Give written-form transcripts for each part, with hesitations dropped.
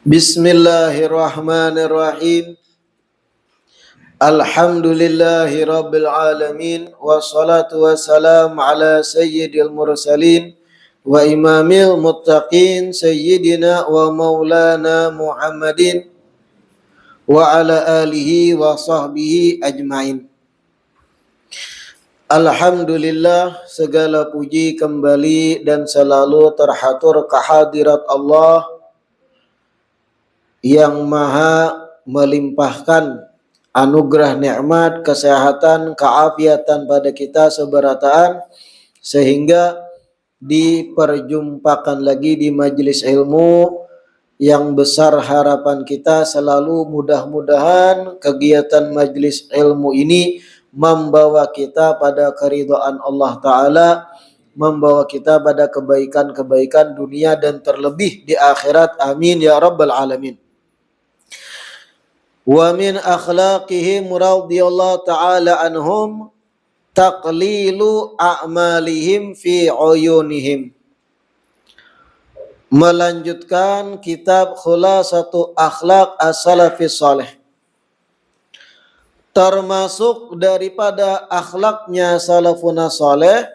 Bismillahirrahmanirrahim. Alhamdulillahi rabbil alamin. Wassalatu wassalamu ala sayyidil mursalin wa imamil muttaqin sayyidina wa maulana Muhammadin wa ala alihi wa sahbihi ajmain. Alhamdulillah, segala puji kembali dan selalu terhatur kehadirat Allah yang maha melimpahkan anugerah nikmat, kesehatan, keafiatan pada kita seberataan sehingga diperjumpakan lagi di majelis ilmu yang besar. Harapan kita selalu mudah-mudahan kegiatan majelis ilmu ini membawa kita pada keridhaan Allah Ta'ala, membawa kita pada kebaikan-kebaikan dunia dan terlebih di akhirat. Amin ya rabbal alamin. Wa min akhlaqihim radhiyallahu ta'ala anhum taqlilu a'malihim fi uyunihim. Melanjutkan kitab Khulasatu Akhlaq As-Salafis Salih. Termasuk daripada akhlaknya salafun salih,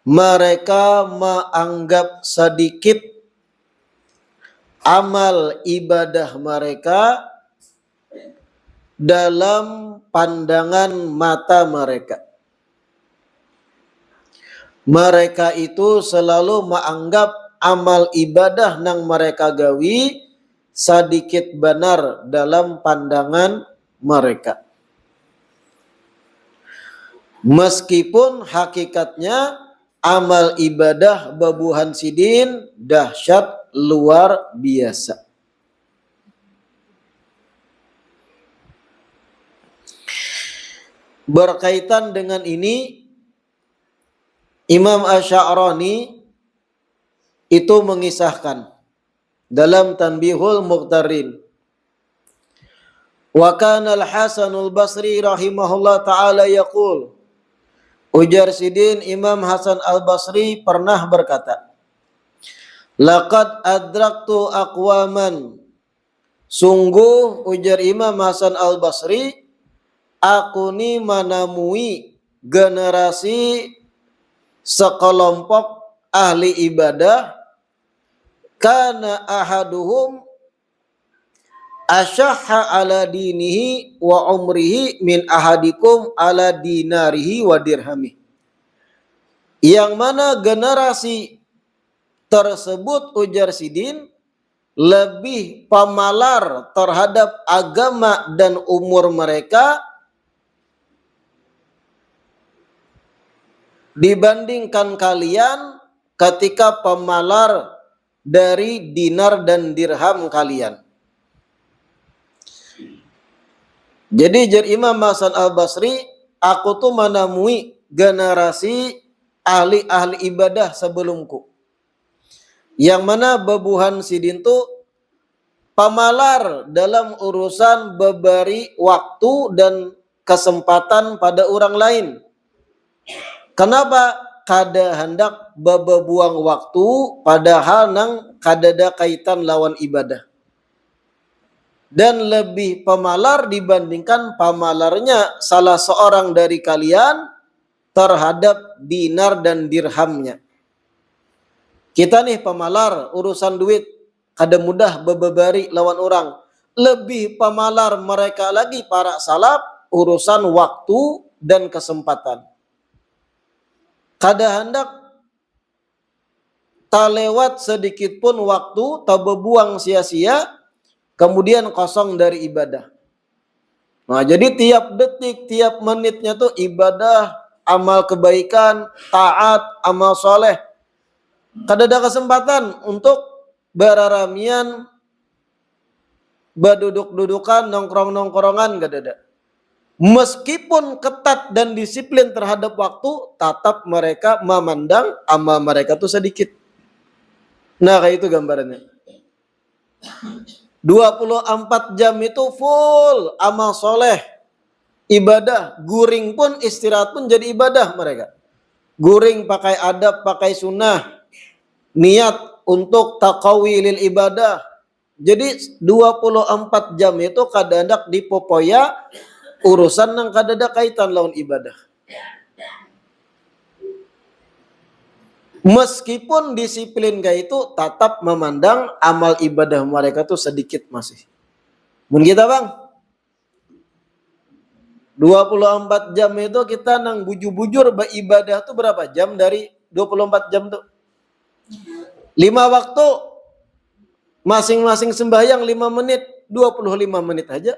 mereka menganggap sedikit amal ibadah mereka dalam pandangan mata mereka. Mereka itu selalu menganggap amal ibadah nang mereka gawi sedikit benar dalam pandangan mereka. Meskipun hakikatnya amal ibadah babuhan sidin dahsyat luar biasa. Berkaitan dengan ini, Imam Asy'arani itu mengisahkan dalam Tanbihul Muqtarin, wa kana al-Hasanul Basri rahimahullah ta'ala yaqul, ujar sidin Imam Hasan al-Basri pernah berkata, laqad adraktu aqwaman, sungguh ujar Imam Hasan al-Basri, aku ni menemui generasi sekelompok ahli ibadah, kana ahaduhum asyahha ala dinihi wa umrihi min ahadikum ala dinarihi wa dirhamih. Yang mana generasi tersebut ujar sidin lebih pamalar terhadap agama dan umur mereka dibandingkan kalian ketika pemalar dari dinar dan dirham kalian. Jadi jar Imam Hasan al-Basri, aku tuh menemui generasi ahli-ahli ibadah sebelumku, yang mana babuhan sidin tuh pamalar dalam urusan memberi waktu dan kesempatan pada orang lain. Kenapa? Kada hendak bebuang waktu padahal nang kadada kaitan lawan ibadah. Dan lebih pemalar dibandingkan pamalarnya salah seorang dari kalian terhadap dinar dan dirhamnya. Kita nih pemalar urusan duit, kada mudah bebebari lawan orang. Lebih pemalar mereka lagi para salaf urusan waktu dan kesempatan. Kada hendak tak lewat sedikit pun waktu, tak berbuang sia-sia, kemudian kosong dari ibadah. Nah, jadi tiap detik, tiap menitnya tuh ibadah, amal kebaikan, taat, amal soleh. Kada ada kesempatan untuk beraramian, berduduk-dudukan, nongkrong-nongkrongan, kada ada. Meskipun ketat dan disiplin terhadap waktu, tetap mereka memandang amal mereka tuh sedikit. Nah, kayak itu gambarannya. 24 jam itu full amal soleh, ibadah. Guring pun, istirahat pun jadi ibadah mereka. Guring pakai adab, pakai sunnah. Niat untuk taqawi lil ibadah. Jadi 24 jam itu kadadak dipopoya urusan yang kadadak kaitan lawan ibadah. Meskipun disiplin kayak itu tetap memandang amal ibadah mereka tuh sedikit masih. Mun kita bang 24 jam itu kita nang bujur-bujur beribadah tuh berapa jam dari 24 jam tuh? 5 waktu masing-masing sembahyang 5 menit, 25 menit aja.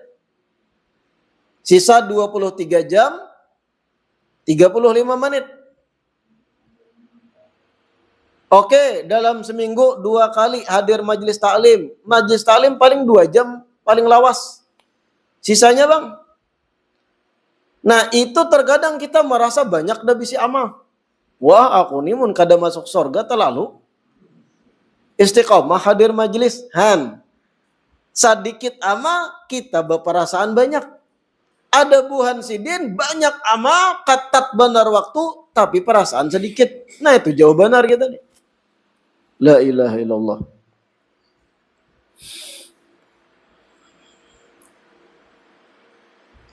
Sisa 23 jam 35 menit. Oke, dalam seminggu 2 kali hadir majelis taklim. Majelis taklim paling 2 jam paling lawas. Sisanya bang. Nah itu terkadang kita merasa banyak dah bisi amal. Wah aku nih mun kada masuk surga terlalu. Istiqomah hadir majelis. Sedikit amal kita berperasaan banyak. Ada buhan sidin banyak amal katat benar waktu tapi perasaan sedikit. Nah itu jauh benar kita nih. La ilaha illallah.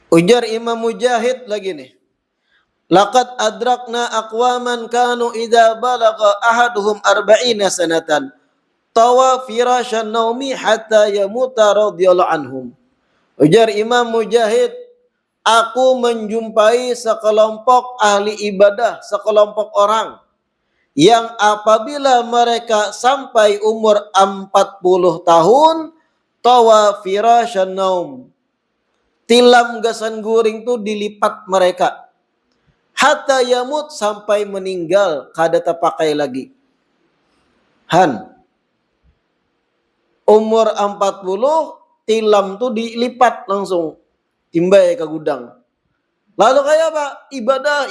Ujar Imam Mujahid lagi nih. Laqad adrakna aqwaman kanu idza balagha ahaduhum arba'ina sanatan tawa firasyan naumi hatta yamuta radhiyallahu anhum. Ujar Imam Mujahid, aku menjumpai sekelompok ahli ibadah, sekelompok orang yang apabila mereka sampai umur 40 tahun tawa firasyan naum, tilam gasan guring tuh dilipat mereka hatta yamut sampai meninggal kada terpakai lagi. Umur 40 tilam tuh dilipat langsung timbai ke gudang. Lalu kayak apa?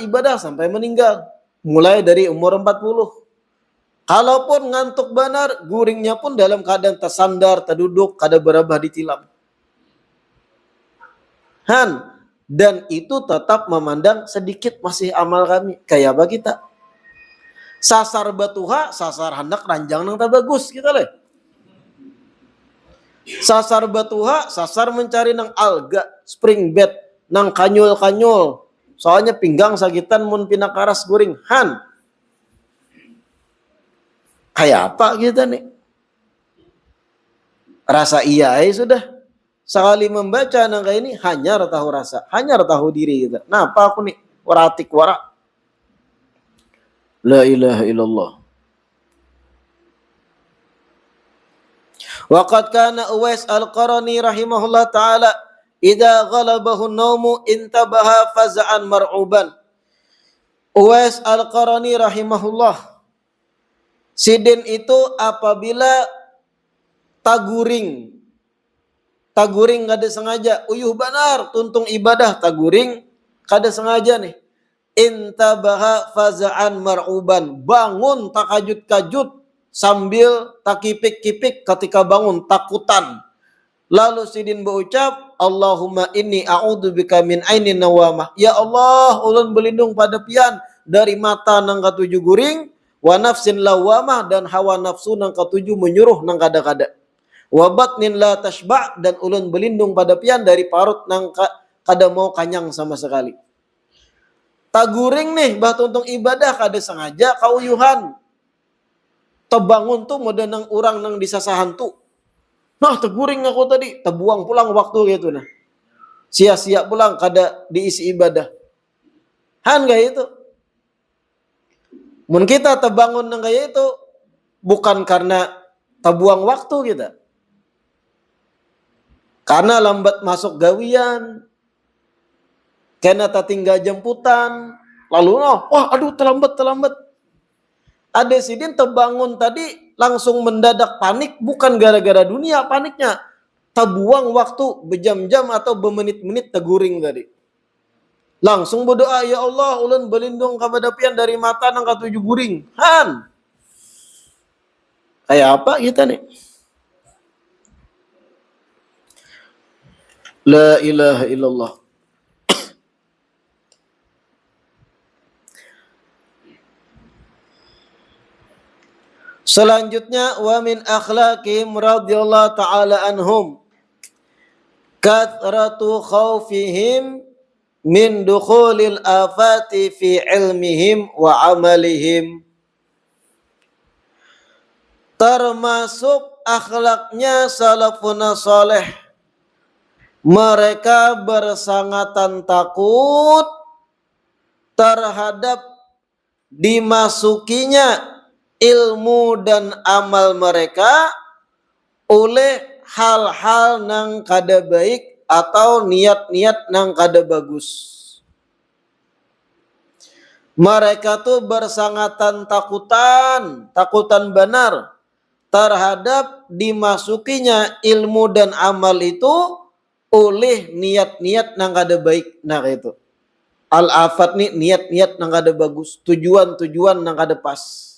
Ibadah sampai meninggal. Mulai dari umur 40. Kalaupun ngantuk benar, guringnya pun dalam keadaan tersandar, terduduk, kada berabah ditilam. Dan itu tetap memandang sedikit masih amal kami. Kayak apa kita? Sasar batuha, sasar hendak ranjang nang tak bagus kita leh. Sasar batuha, sasar mencari nang alga, spring bed, nang kanyul-kanyul. Soalnya pinggang sakitan mun pinakaras guring. Kayak apa kita nih? Rasa iya sudah. Sekali membaca nang kayak ini hanya tahu rasa, hanya tahu diri kita. Nah, apa aku nih waratik wara? La ilaha illallah. Waqad kana Uwais Al-Qarani rahimahullah taala idza ghalabahu an-naumu intabaha faz'an mar'uban. Uwais Al-Qarani rahimahullah, sidin itu apabila taguring kada sengaja, uyuh benar tuntung ibadah taguring kada sengaja nih. Intabaha faza'an mar'uban, bangun takajut-kajut sambil takipik-kipik ketika bangun takutan. Lalu sidin berucap, Allahumma inni a'udzubika min ainin nawamah. Ya Allah, ulun berlindung pada pian dari mata nang katujuh guring, wa nafsin lawamah, dan hawa nafsu nang katujuh menyuruh nang kada-kada. Wa batnin la tashba', dan ulun berlindung pada pian dari parut nang kada mau kanyang sama sekali. Taguring nih tuntung ibadah kada sengaja kauyuhan. Tebangun tuh modal nang urang nang disasahan tuh. Nah, teguring aku tadi, terbuang pulang waktu gitu nah. Sia-sia pulang kada diisi ibadah. Kayak itu. Mun kita terbangun nang kayak itu bukan karena terbuang waktu kita. Karena lambat masuk gawian. Karena tertinggal jemputan. Lalu terlambat. Ada sidin terbangun tadi langsung mendadak panik, bukan gara-gara dunia paniknya. Terbuang waktu berjam-jam atau bermenit-menit teguring tadi. Langsung berdoa, ya Allah, ulun berlindung kepada pian dari mata nang katujuh guring. Kayak apa kita nih? La ilaha illallah. Selanjutnya wa min akhlaqihim radhiyallahu taala anhum kathratu khawfihim min dukhulil afati fi ilmihim wa amalihim. Termasuk akhlaknya salafun saleh, mereka bersangatan takut terhadap dimasukinya ilmu dan amal mereka oleh hal-hal nang kada baik atau niat-niat nang kada bagus. Mereka tuh bersangatan takutan benar terhadap dimasukinya ilmu dan amal itu oleh niat-niat nang kada baik. Nah itu al-afat nih, niat-niat nang kada bagus, tujuan-tujuan nang kada pas.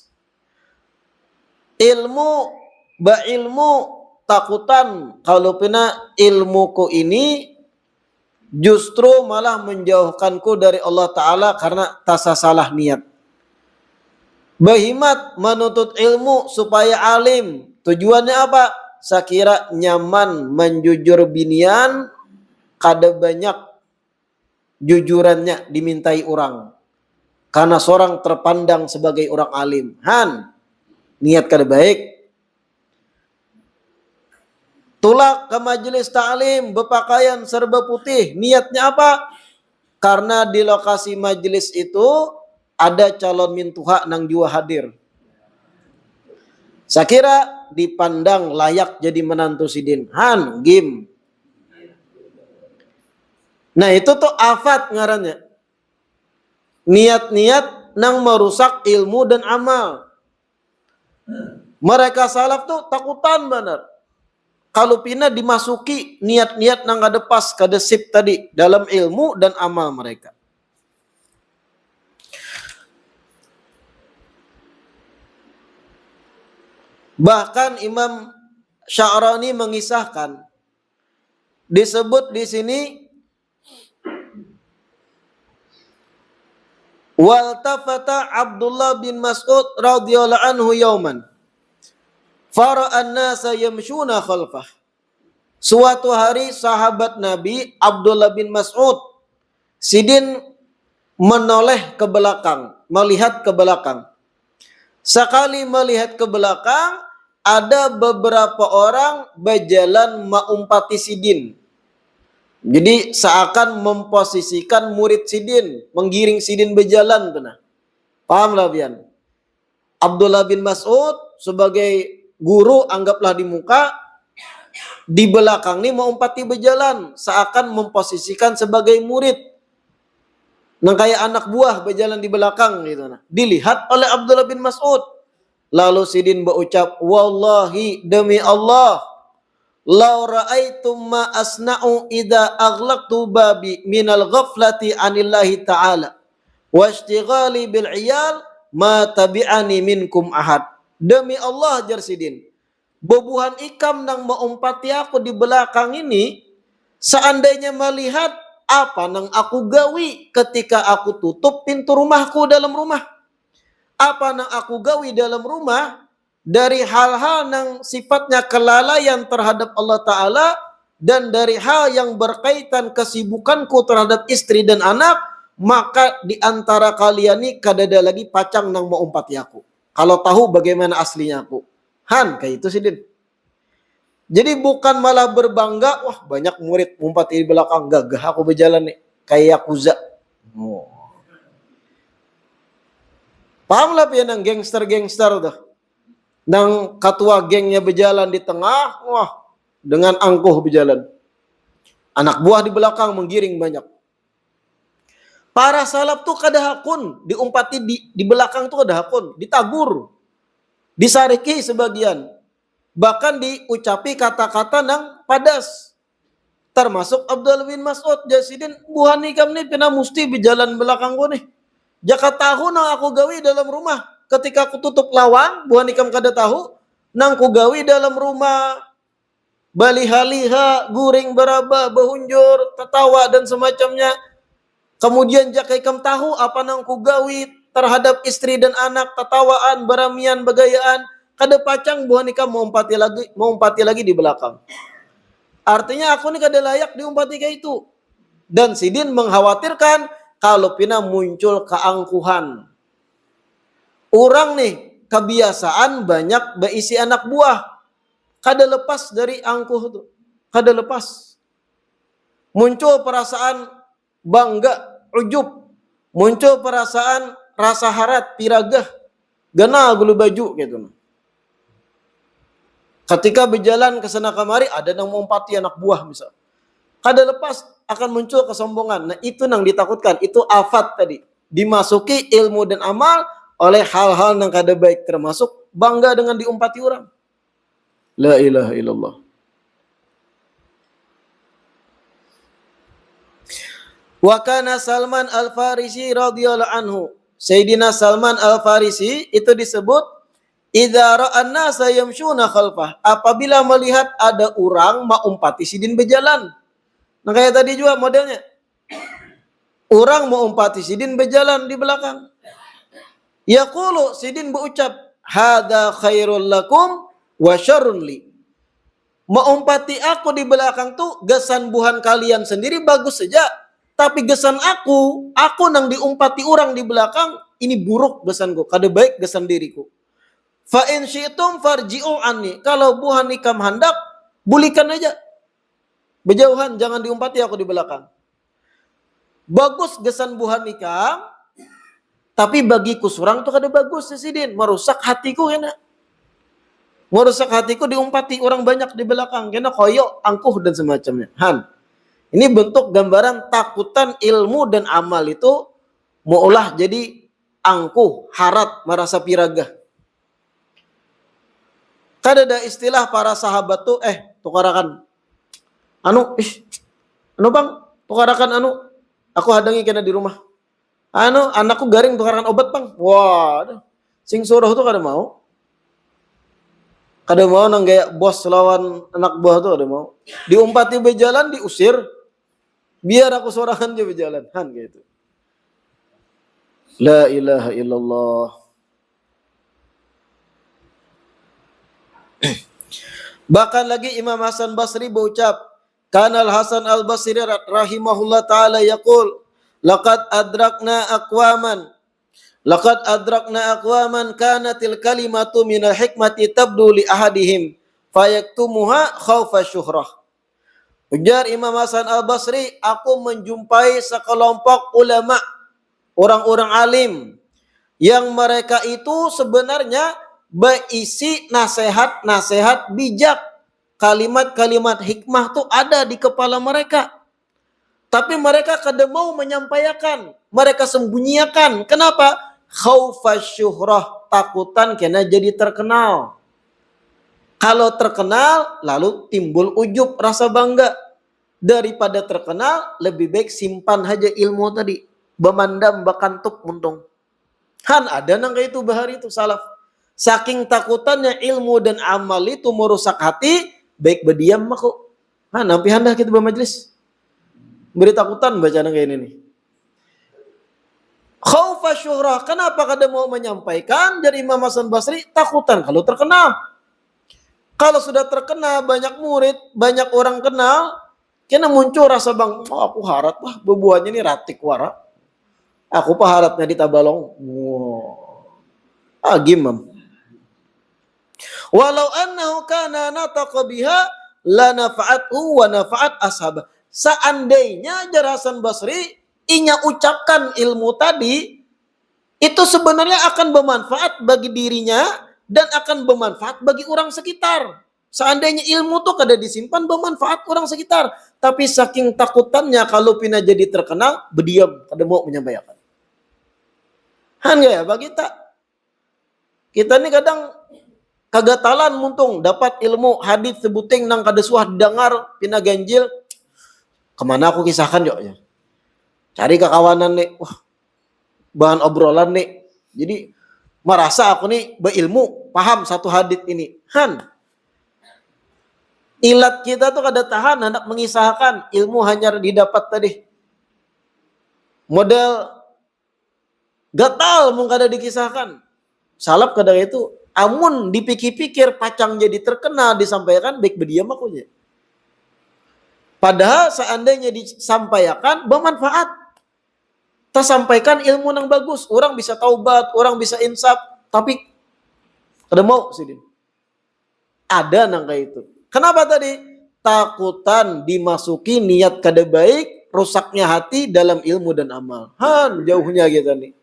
Ilmu takutan kalau pina ilmuku ini justru malah menjauhkanku dari Allah Ta'ala karena tasa salah niat. Berhimat menuntut ilmu supaya alim. Tujuannya apa? Sakira nyaman menjujur binian, kada banyak jujurannya dimintai orang. Karena seorang terpandang sebagai orang alim. Niat kada baik. Tulak ke majelis ta'lim berpakaian serba putih. Niatnya apa? Karena di lokasi majelis itu ada calon mintuha nang jua hadir. Sakira dipandang layak jadi menantu sidin. Gim. Nah itu tuh afat ngarannya. Niat-niat nang merusak ilmu dan amal. Mereka salaf tuh takutan benar. Kalau pina dimasuki niat-niat nang kada pas, kada sip tadi dalam ilmu dan amal mereka. Bahkan Imam Sya'rani mengisahkan, disebut di sini waltafata Abdullah bin Mas'ud radhiyallahu anhu yauman fara'an nasa yamshuna khalfah. Suatu hari sahabat Nabi Abdullah bin Mas'ud sidin menoleh ke belakang, melihat ke belakang. Sekali melihat ke belakang, ada beberapa orang berjalan maumpati sidin. Jadi seakan memposisikan murid sidin, menggiring sidin berjalan. Paham lah pian? Abdullah bin Mas'ud sebagai guru anggaplah di muka, di belakang nih maumpati berjalan, seakan memposisikan sebagai murid. Nang kayak anak buah berjalan di belakang gitu. Dilihat oleh Abdullah bin Mas'ud. Lalu sidin berucap, wallahi demi Allah, lau ra'aitum ma asna'u idza aghlaqtu babi minal ghaflati anillahi ta'ala wa ishtighali bil iyal ma tabi'ani minkum ahad. Demi Allah jar sidin, bebuhan ikam nang maumpati aku di belakang ini, seandainya melihat apa nang aku gawi ketika aku tutup pintu rumahku dalam rumah. Apa nang aku gawi dalam rumah dari hal-hal nang sifatnya kelalaian terhadap Allah Ta'ala dan dari hal yang berkaitan kesibukanku terhadap istri dan anak, maka di antara kalian ini kadada lagi pacang nang mau umpati aku. Kalau tahu bagaimana aslinya aku. Kayak itu sih Din. Jadi bukan malah berbangga, wah banyak murid umpati di belakang, gagah aku berjalan nih, kayak Yakuza. Paham lah ya nang gangster tuh. Nang ketua gengnya berjalan di tengah, wah dengan angkuh berjalan. Anak buah di belakang menggiring banyak. Para salaf tuh kada hakun, diumpati di belakang tuh kada hakun, ditagur, disariki sebagian. Bahkan diucapi kata-kata nang padas. Termasuk Abdullah bin Mas'ud, jasidin buhan ikam nih pina musti berjalan belakang gua nih. Jaka tahu nang aku gawi dalam rumah. Ketika aku tutup lawang, buhan ikam kada tahu, nang ku gawi dalam rumah. Baliha-liha, guring beraba, behunjur, tertawa dan semacamnya. Kemudian jaka ikam tahu apa nang ku gawi terhadap istri dan anak, tertawaan, beramian, begayaan. kada pacang buah nikah mau umpati lagi di belakang. Artinya aku nih kada layak diumpati kayak itu. Dan Sidin mengkhawatirkan kalau pina muncul keangkuhan. Orang nih kebiasaan banyak berisi anak buah. Kada lepas dari angkuh tuh. Kada lepas. Muncul perasaan bangga, ujub. Muncul perasaan rasa harat, piragah. Gana gulu baju gitu. Ketika berjalan ke sana kemari ada yang mengumpati anak buah misal. Kada lepas akan muncul kesombongan. Nah itu yang ditakutkan. Itu afat tadi. Dimasuki ilmu dan amal oleh hal-hal yang kada baik. Termasuk bangga dengan diumpati orang. La ilaha illallah. Wa kana Salman Al-Farisi radhiyallahu anhu. Sayyidina Salman Al-Farisi itu disebut idza ra'an nasa yamshuna khalfah. Apabila melihat ada orang mau umpati Sidin berjalan. Nah kayak tadi juga modelnya. Orang mau umpati Sidin berjalan di belakang. Yaqulu Sidin berucap, "Hadza khairul lakum wa syarrun li." Mau umpati aku di belakang tuh gesan buhan kalian sendiri bagus saja. Tapi gesan aku nang diumpati orang di belakang, ini buruk gesanku, kada baik gesan diriku. Fa in syi'tum farji'u anni. Kalau buhan nikam hendak, bulikan aja. Berjauhan, jangan diumpati aku di belakang. Bagus gesan buhan nikam, tapi bagiku surang tuh kada bagus Sidin, merusak hatiku kena. Merusak hatiku diumpati orang banyak di belakang, kena koyok, angkuh dan semacamnya. Ini bentuk gambaran takutan ilmu dan amal itu maulah jadi angkuh, harat, merasa piragah. Kada ada istilah para sahabat tuh tukarakan anu bang tukarakan aku hadangi kena di rumah anakku garing tukarakan obat bang. Wah sing suruh tuh kada mau nang gaya bos lawan anak buah tuh kada mau diumpati berjalan diusir biar aku sorangan aja berjalan gitu. La ilaha illallah. Bahkan lagi Imam Hasan Basri berucap, Kanal Hasan Al-Basri rahimahullah ta'ala yaqul, Laqad adrakna aqwaman kanatil kalimatu minal hikmati tabdu li ahadihim fayaktumuha khawfa syuhrah. Ujar Imam Hasan Al-Basri, aku menjumpai sekelompok ulama, orang-orang alim, yang mereka itu sebenarnya berisi nasihat-nasihat bijak, kalimat-kalimat hikmah tuh ada di kepala mereka. Tapi mereka kada mau menyampaikan, mereka sembunyikan. Kenapa? Khaufas syuhrah, takutan kena jadi terkenal. Kalau terkenal lalu timbul ujub, rasa bangga. Daripada terkenal lebih baik simpan aja ilmu tadi. Bemandam bakantuk muntung. Ada nang kayak itu bahari itu salaf. Saking takutannya ilmu dan amal itu merusak hati, baik berdiam mako. Nampi hendak kita bermajlis. Beri takutan baca kayak ini nih. Khaufa syuhrah, kenapa kada mau menyampaikan? Dari Imam Hasan Basri, takutan kalau terkenal. Kalau sudah terkenal, banyak murid, banyak orang kenal, kena muncul rasa bang, aku harap bebuahnya ini ratik wara. Aku paharatnya di tabalong. Gimam. Walau annahu kana nataqa biha la nafa'athu wa nafa'at ashabah. Seandainya Hasan Basri inya ucapkan ilmu tadi, itu sebenarnya akan bermanfaat bagi dirinya dan akan bermanfaat bagi orang sekitar. Seandainya ilmu tuh kada disimpan, bermanfaat orang sekitar. Tapi saking takutannya kalau pina jadi terkenal, berdiam, kada mau menyampaikan. Ya bagi tak. Kita ini kadang kagatalan muntung dapat ilmu hadits sebuting nang kada suah dengar pina ganjil. Kemana aku kisahkan yuk ya. Cari kekawanan nih. Bahan obrolan nih. Jadi merasa aku nih berilmu, paham satu hadits ini. Ilat kita tuh kada tahan hendak mengisahkan ilmu hanya didapat tadi. Model gatal mung kada dikisahkan. Salaf kada itu amun dipikir-pikir pacang jadi terkenal disampaikan baik berdiam akunya. Padahal seandainya disampaikan bermanfaat. Tak sampaikan ilmu yang bagus, orang bisa taubat, orang bisa insaf, tapi kada mau sidin. Ada nang kayak itu. Kenapa tadi? Takutan dimasuki niat kada baik, rusaknya hati dalam ilmu dan amal. Jauhnya kita nih.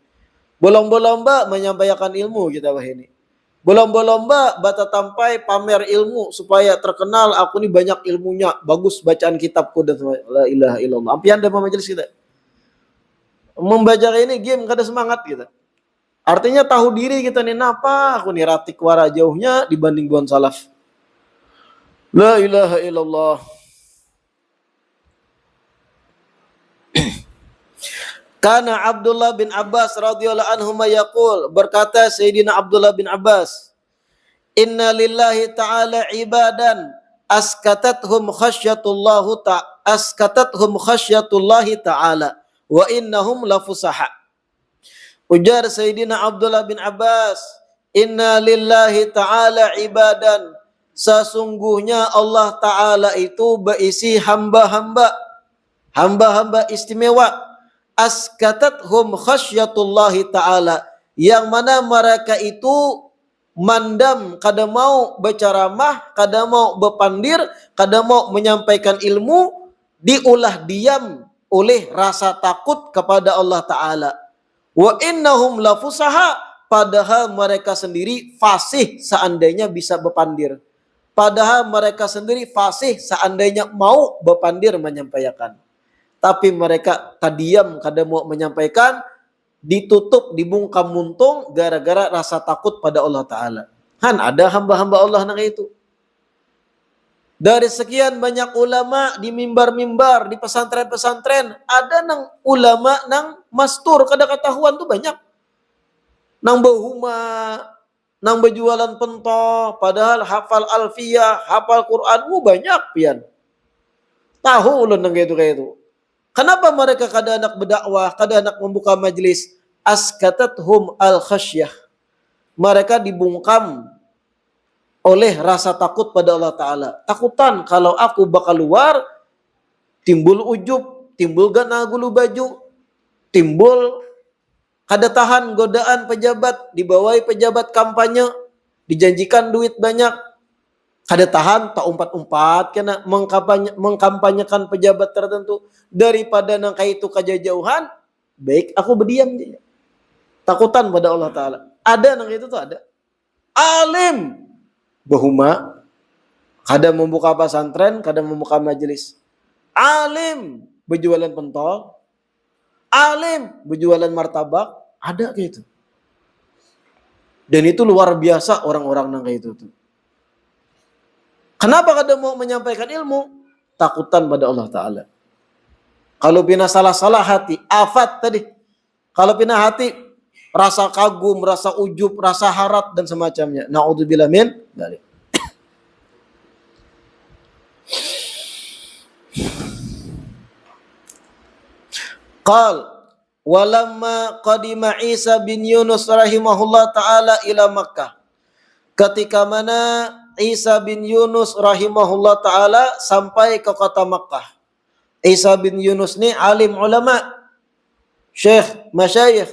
Bolong-bolomba menyampaikan ilmu kita wah ini. Bolong-bolomba bata tampai pamer ilmu supaya terkenal aku nih banyak ilmunya, bagus bacaan kitabku dan la ilaha illallah. Ampian dalam majelis kita. Membaca ini game kada semangat kita. Artinya tahu diri kita nih napa aku nih ratik wara jauhnya dibanding buan salaf. La ilaha illallah. Karena Abdullah bin Abbas radhiyallahu anhu yaqul, berkata Sayyidina Abdullah bin Abbas, inna lillahi ta'ala ibadan askatathum khasyatullahi ta'ala wa innahum lafusaha. Ujar Sayyidina Abdullah bin Abbas, inna lillahi ta'ala ibadan, sesungguhnya Allah Ta'ala itu berisi hamba-hamba istimewa, askatathum khasyatullahi ta'ala, yang mana mereka itu mandam, kada mau berceramah, kada mau berpandir, kada mau menyampaikan ilmu, diulah diam oleh rasa takut kepada Allah Ta'ala. Wa innahum lafusaha, padahal mereka sendiri fasih seandainya bisa berpandir. Padahal mereka sendiri fasih seandainya mau berpandir menyampaikan. Tapi mereka tadiam kada mau menyampaikan, ditutup, dibungkam muntung gara-gara rasa takut pada Allah Ta'ala. Ada hamba-hamba Allah nang itu. Dari sekian banyak ulama di mimbar-mimbar, di pesantren-pesantren, ada nang ulama nang mastur kada ketahuan tuh banyak. Nang bahuma, nang berjualan pentoh, padahal hafal alfiyah, hafal Quran, banyak pian. Tahu ulun nang kayak itu. Kenapa mereka kada anak berdakwah, kada anak membuka majlis? Askatathum al-khasyah. Mereka dibungkam oleh rasa takut pada Allah Ta'ala. Takutan kalau aku bakal keluar, timbul ujub, timbul gana gulu baju, timbul kada tahan godaan pejabat, dibawai pejabat kampanye, dijanjikan duit banyak, kada tahan tak umpat-umpat kena mengkampanyekan pejabat tertentu, daripada nang itu kejauhan, baik aku berdiam dia. Takutan pada Allah Ta'ala. Ada nang itu tuh ada. Alim bahuma, kada membuka pesantren, kada membuka majelis. Alim berjualan pentol, alim berjualan martabak, ada kayak itu. Dan itu luar biasa orang-orang nang kayak itu tuh. Kenapa kada mau menyampaikan ilmu? Takutan pada Allah Ta'ala. Kalau pina salah-salah hati, afat tadi. Kalau pina hati, rasa kagum, rasa ujub, rasa harap, dan semacamnya. Na'udzubillah min dzalik. Qal, walamma qadima Isa bin Yunus rahimahullah ta'ala ila Makkah. Ketika mana Isa bin Yunus rahimahullah ta'ala sampai ke kota Makkah. Isa bin Yunus ni alim ulama, syekh, masyayikh.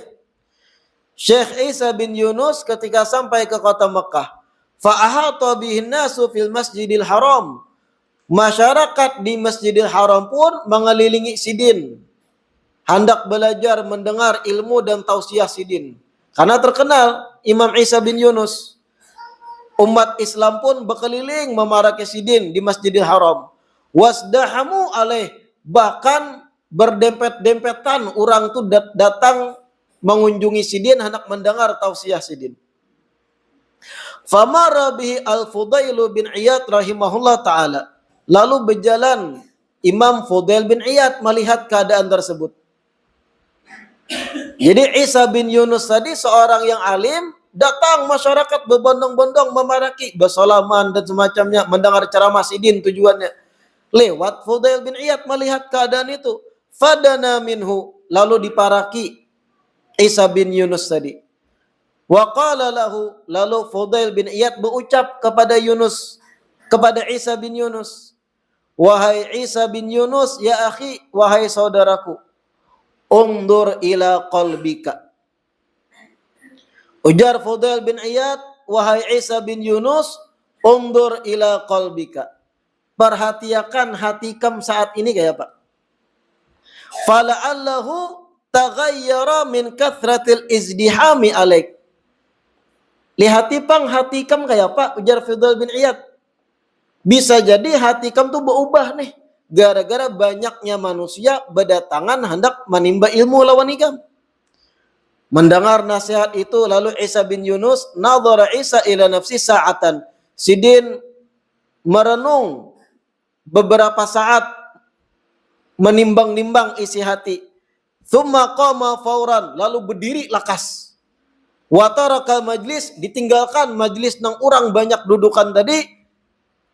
Syekh Isa bin Yunus ketika sampai ke kota Makkah, fa'ahata bihin nasu fil masjidil haram. Masyarakat di Masjidil Haram pun mengelilingi sidin, hendak belajar mendengar ilmu dan tausiah sidin. Karena terkenal Imam Isa bin Yunus. Umat Islam pun berkeliling memaraki sidin di Masjidil Haram. Wasdahamu alaih, bahkan berdempet-dempetan orang tu datang mengunjungi sidin hendak mendengar tausiah sidin. Famara bihi al-Fudailu bin Iyad rahimahullah ta'ala. Lalu berjalan Imam Fudail bin Iyad melihat keadaan tersebut. Jadi Isa bin Yunus tadi seorang yang alim, datang masyarakat berbondong-bondong memaraki, bersalaman dan semacamnya, mendengar ceramah sidin tujuannya. Lewat Fudail bin Iyad melihat keadaan itu. Fadana minhu, lalu diparaki Isa bin Yunus tadi. Wa qala lahu, lalu Fudail bin Iyad berucap kepada Isa bin Yunus, wahai Isa bin Yunus, ya akhi, wahai saudaraku, undur ila qalbika. Ujar Fudail bin Iyad, wahai Isa bin Yunus, undur ila qalbika. Perhatikan hati kamu saat ini kayak apa? Fala'allahu taghayyara min kathratil izdihami alaik. Lihati pang hati kamu kayak apa? Ujar Fudail bin Iyad. Bisa jadi hati kamu tuh berubah nih. Gara-gara banyaknya manusia berdatangan hendak menimba ilmu lawan ikam. Mendengar nasihat itu, lalu Isa bin Yunus, nadhara Isa ila nafsi sa'atan. Sidin merenung beberapa saat, menimbang-nimbang isi hati. Thumma qama fauran, lalu berdiri lakas. Wa taraka majlis, ditinggalkan majlis nang orang banyak dudukan tadi,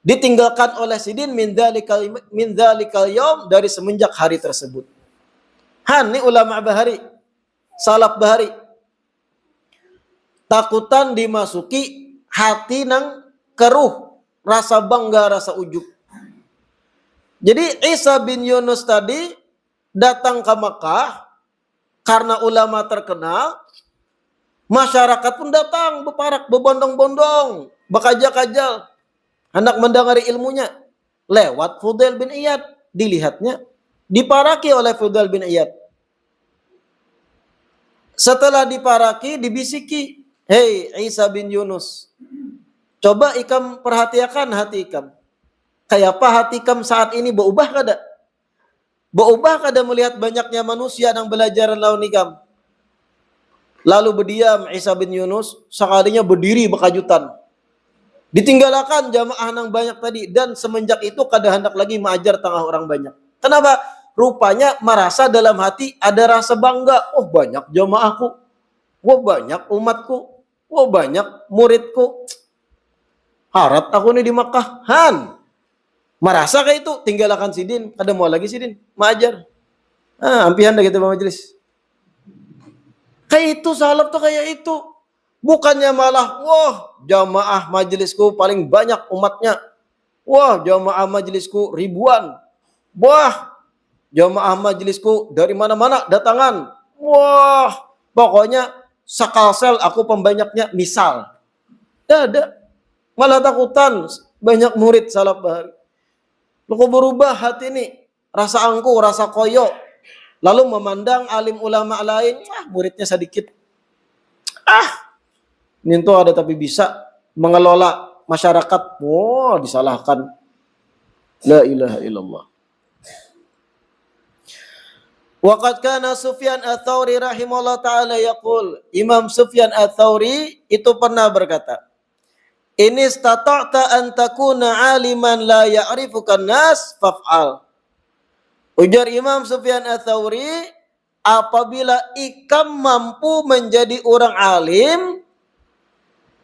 ditinggalkan oleh Sidin min dzalikal yaum, dari semenjak hari tersebut. Ini ulama bahari, salaf bahari. Takutan dimasuki hati nang keruh, rasa bangga, rasa ujub. Jadi Isa bin Yunus tadi datang ke Makkah karena ulama terkenal, masyarakat pun datang beparak, berbondong-bondong, bekajal-kajal, hendak mendengari ilmunya. Lewat Fudail bin Iyad, dilihatnya, diparaki oleh Fudail bin Iyad. Setelah diparaki, dibisiki, hei Isa bin Yunus, coba ikam perhatikan hati ikam. Kayak apa hati ikam saat ini, berubah kada? Berubah kada melihat banyaknya manusia yang belajar lawan ikam? Lalu berdiam Isa bin Yunus, sekalinya berdiri berkajutan. Ditinggalkan jamaah nang banyak tadi, dan semenjak itu kada hendak lagi mengajar tengah orang banyak. Kenapa? Rupanya merasa dalam hati ada rasa bangga. Oh, banyak jamaahku. Oh, banyak umatku. Oh, banyak muridku. Harat aku nih di Makkah. Merasa kayak itu, tinggalkan Sidin. Kada mau lagi Sidin mengajar. Ampihan dah gitu majelis. Kayak itu salaf tuh kayak itu. Bukannya malah, wah jamaah majelisku paling banyak umatnya. Wah jamaah majelisku ribuan. Wah jamaah majelisku dari mana-mana datangan. Wah pokoknya sakalsel aku pembanyaknya, misal. Ada. Malah takutan banyak murid salaf bahari. Lalu berubah hati ini, rasa angku, rasa koyo. Lalu memandang alim ulama lain, muridnya sedikit. Ini tuh ada tapi bisa mengelola masyarakat. Disalahkan. La ilaha illallah. Waqad kana Sufyan Ats-Tsauri rahimahullah ta'ala yaqul. Imam Sufyan Ats-Tsauri itu pernah berkata, ini istata'ta an takuna aliman la ya'rifukan nas faf'al. Ujar Imam Sufyan Ats-Tsauri, apabila ikam mampu menjadi orang alim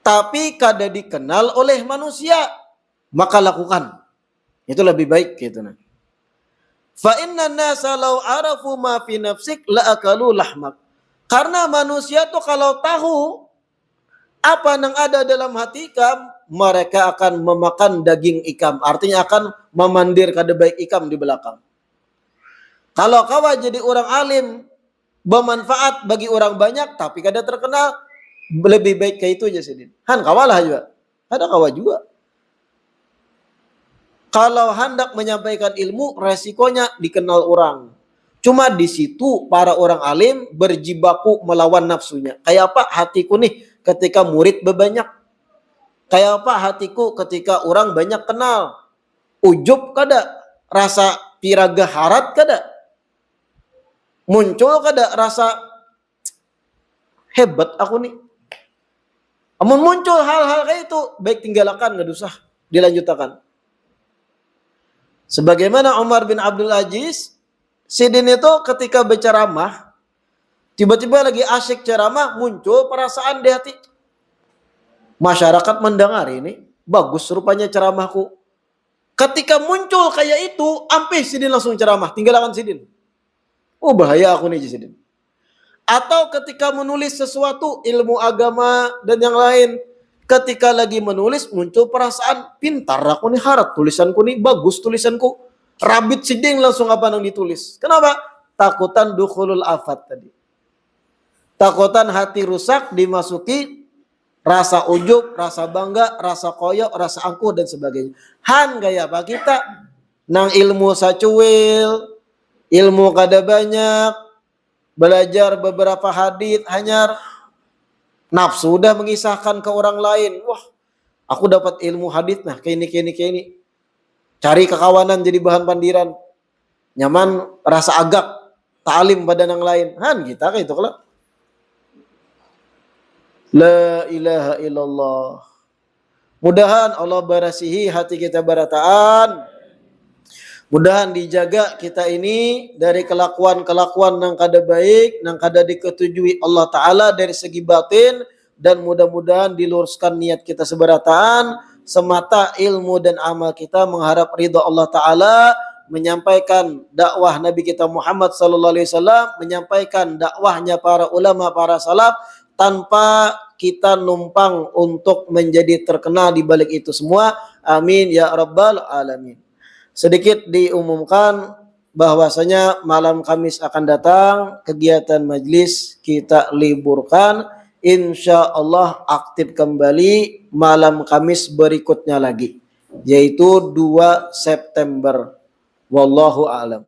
tapi kada dikenal oleh manusia, maka lakukan. Itu lebih baik gitu nah. Fa inna nasa law arafu ma fi nafsik la akalu lahmak. Karena manusia tuh kalau tahu apa yang ada dalam hati ikam, mereka akan memakan daging ikam. Artinya akan memandir kada baik ikam di belakang. Kalau kau jadi orang alim, bermanfaat bagi orang banyak, tapi kada terkenal, lebih baik kayak itu aja Sidin. Kawalah juga. Ada kawa juga. Kalau hendak menyampaikan ilmu, resikonya dikenal orang. Cuma di situ para orang alim berjibaku melawan nafsunya. Kayak apa hatiku nih ketika murid berbanyak? Kayak apa hatiku ketika orang banyak kenal? Ujub kada? Rasa piraga harat kada? Muncul kada rasa hebat aku nih? Amun muncul hal-hal kayak itu, baik tinggalkan, gak usah dilanjutkan. Sebagaimana Umar bin Abdul Aziz, Sidin itu ketika berceramah, tiba-tiba lagi asyik ceramah, muncul perasaan di hati. Masyarakat mendengar ini, bagus rupanya ceramahku. Ketika muncul kayak itu, ampih Sidin langsung ceramah, tinggalkan Sidin. Oh bahaya aku nih Sidin. Atau ketika menulis sesuatu, ilmu agama dan yang lain, ketika lagi menulis muncul perasaan, pintar aku nih, harat tulisanku nih, bagus tulisanku, rabit siding langsung apa yang ditulis. Kenapa? Takutan dukhulul afat tadi. Takutan hati rusak dimasuki rasa ujub, rasa bangga, rasa koyok, rasa angkuh dan sebagainya. Han gaya apa kita? Nang ilmu sacuil, ilmu kada banyak, belajar beberapa hadits hanya nafsu sudah mengisahkan ke orang lain. Wah, aku dapat ilmu hadits nah kayak ini. Cari kekawanan jadi bahan pandiran. Nyaman rasa agak ta'lim pada yang lain. Han kita kayak itu kalau la ilaha illallah. Mudahan Allah barasihi hati kita barataan. Mudahan dijaga kita ini dari kelakuan-kelakuan yang kada baik, yang kada diketujui Allah Ta'ala dari segi batin, dan mudah-mudahan diluruskan niat kita sebarataan, semata ilmu dan amal kita mengharap ridha Allah Ta'ala, menyampaikan dakwah Nabi kita Muhammad sallallahu alaihi wasallam, menyampaikan dakwahnya para ulama, para salaf, tanpa kita numpang untuk menjadi terkenal di balik itu semua. Amin ya rabbal alamin. Sedikit diumumkan bahwasanya malam Kamis akan datang, kegiatan majlis kita liburkan. Insya Allah aktif kembali malam Kamis berikutnya lagi, yaitu 2 September. Wallahu a'lam.